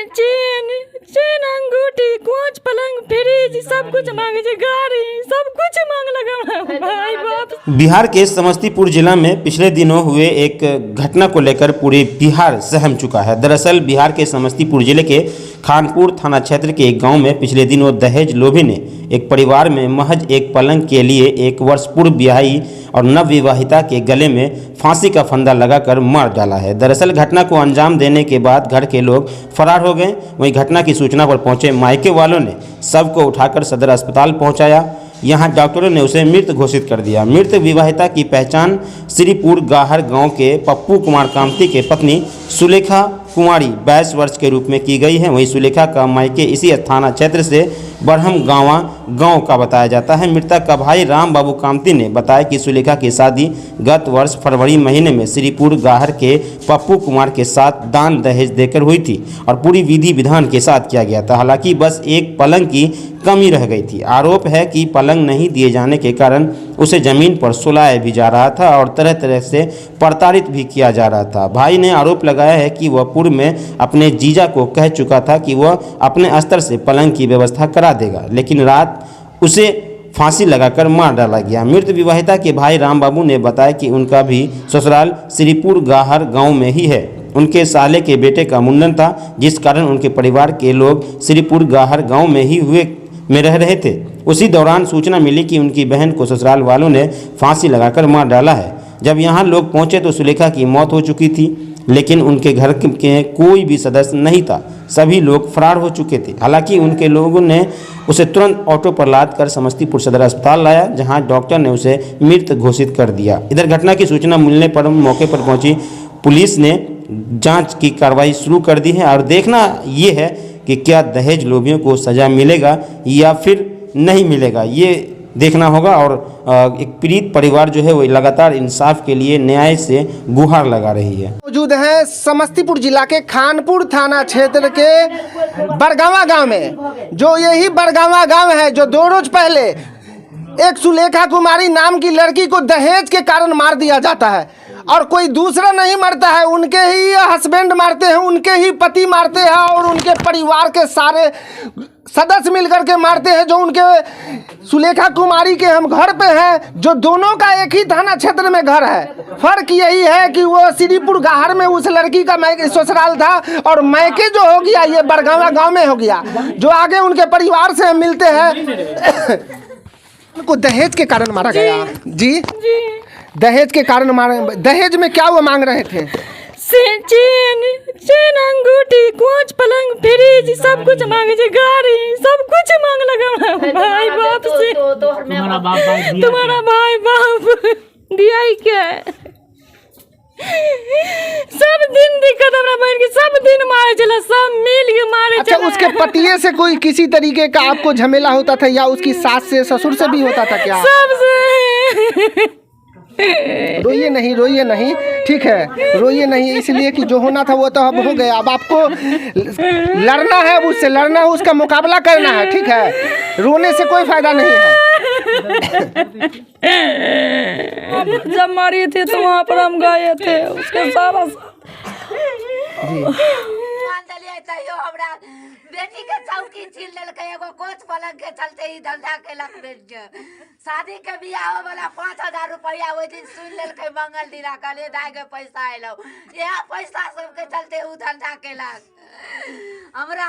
Chain chain अंगूठी coach पलंग fridge सब कुछ मांगे छे, गाड़ी सब कुछ मांग लगा भाई बाप। बिहार के समस्तीपुर जिला में पिछले दिनों हुए एक घटना को लेकर पूरे बिहार सहम चुका है। दरअसल बिहार के समस्तीपुर जिले के खानपुर थाना क्षेत्र के एक गांव में पिछले दिनों दहेज लोभी ने एक परिवार में महज एक पलंग के लिए 1 वर्ष पूर्व ब्याही और नवविवाहिता के गले में फांसी का फंदा लगाकर मार डाला है। दरअसल घटना को अंजाम देने के बाद घर के लोग फरार हो गए। वहीं घटना की सूचना पर पहुंचे मायके वालों ने शव को उठाकर सदर अस्पताल पहुंचाया। यहां डॉक्टरों ने उसे मृत घोषित कर दिया। मृत विवाहिता की पहचान श्रीपुर गाहर गांव के पप्पू कुमार कामती के पत्नी सुलेखा कुमारी 22 वर्ष के रूप में की गई है। वहीं सुलेखा का मायके इसी थाना क्षेत्र से बरहम गांवा गांव का बताया जाता है। मृतक का भाई राम बाबू कामती ने बताया कि सुलेखा की शादी गत वर्ष फरवरी महीने में श्रीपुर गाहर के पप्पू कुमार के साथ दान दहेज देकर हुई थी और पूरी विधि विधान के साथ किया गया था। हालांकि बस एक पलंग की कमी रह गई थी। आरोप है कि पलंग नहीं दिए जाने के कारण उसे जमीन पर सुलाया भी जा रहा था और तरह तरह से प्रताड़ित भी किया जा रहा था। भाई ने आरोप लगाया है कि वह पूर्व में अपने जीजा को कह चुका था कि वह अपने स्तर से पलंग की व्यवस्था करा देगा, लेकिन रात उसे फांसी लगाकर मार डाला गया। मृत विवाहिता के भाई राम बाबू ने बताया कि उनका भी ससुराल श्रीपुर गाहर गांव में ही है। उनके साले के बेटे का मुंडन था, जिस कारण उनके परिवार के लोग श्रीपुर गाहर गांव में रह रहे थे। उसी दौरान सूचना मिली कि उनकी बहन को ससुराल वालों ने फांसी लगाकर मार डाला है। जब यहां लोग पहुंचे तो सुलेखा की मौत हो चुकी थी, लेकिन उनके घर के कोई भी सदस्य नहीं था। सभी लोग फरार हो चुके थे। हालांकि उनके लोगों ने उसे तुरंत ऑटो पर लाद कर समस्तीपुर सदर अस्पताल लाया, जहां डॉक्टर ने उसे मृत घोषित कर दिया। इधर घटना की सूचना मिलने पर मौके पर पहुंची पुलिस ने जांच की कार्रवाई शुरू कर दी है और देखना ये है कि क्या दहेज लोभियों को सजा मिलेगा या फिर नहीं मिलेगा, ये देखना होगा। और एक पीड़ित परिवार जो है वो लगातार इंसाफ के लिए न्याय से गुहार लगा रही है। मौजूद है समस्तीपुर जिला के खानपुर थाना क्षेत्र के बरगावा गांव में। जो यही बरगावा गांव है जो 2 रोज पहले एक सुलेखा कुमारी नाम की लड़की को दहेज के कारण मार दिया जाता है और कोई दूसरा नहीं मरता है, उनके ही हस्बैंड मारते हैं, उनके ही पति मारते हैं और उनके परिवार के सारे सदस्य मिलकर के मारते हैं। जो उनके सुलेखा कुमारी के हम घर पे हैं, जो दोनों का एक ही थाना क्षेत्र में घर है। फर्क यही है कि वो श्रीपुर गाहर में उस लड़की का ससुराल था और मैके जो हो गया ये बरगावा गांव में हो गया। जो आगे उनके परिवार से हम मिलते हैं उनको दहेज के कारण मारा गया। जी दहेज के कारण मारे। दहेज में क्या वो मांग रहे थे? चेन चेन अंगूठी कोच पलंग फ्रिज सब कुछ मांगे छे, गाड़ी सब कुछ मांग लगा भाई बाप से। तुम्हारा भाई बाप दिया ही क्या है? सब दिन दिक्कत हमरा बहन की, सब दिन मारे चला, सब मिल के मारे चला। अच्छा, उसके पतिये से कोई किसी तरीके का आपको झमेला होता था या उसकी सास से ससुर से भी होता था क्या? सबसे। रोइए नहीं, ठीक है, रोइए नहीं, इसलिए कि जो होना था वो तो अब हो गया। अब आपको लड़ना है, उससे लड़ना है, उसका मुकाबला करना है, ठीक है। रोने से कोई फायदा नहीं है। जब मारे थे तो वहाँ पर हम गए थे, उसके सारा बेटी के चौकी छीन लेलकै, एगो कोच पलंग के चलते ही धंधा केलक। शादी के बियाह वाला 5000 रुपया ओहि दिन सुन लेलकै मंगल दिना। कहलिए दाय के पैसा एलो, यह पैसा सबके चलते उ धंधा केलक। हमरा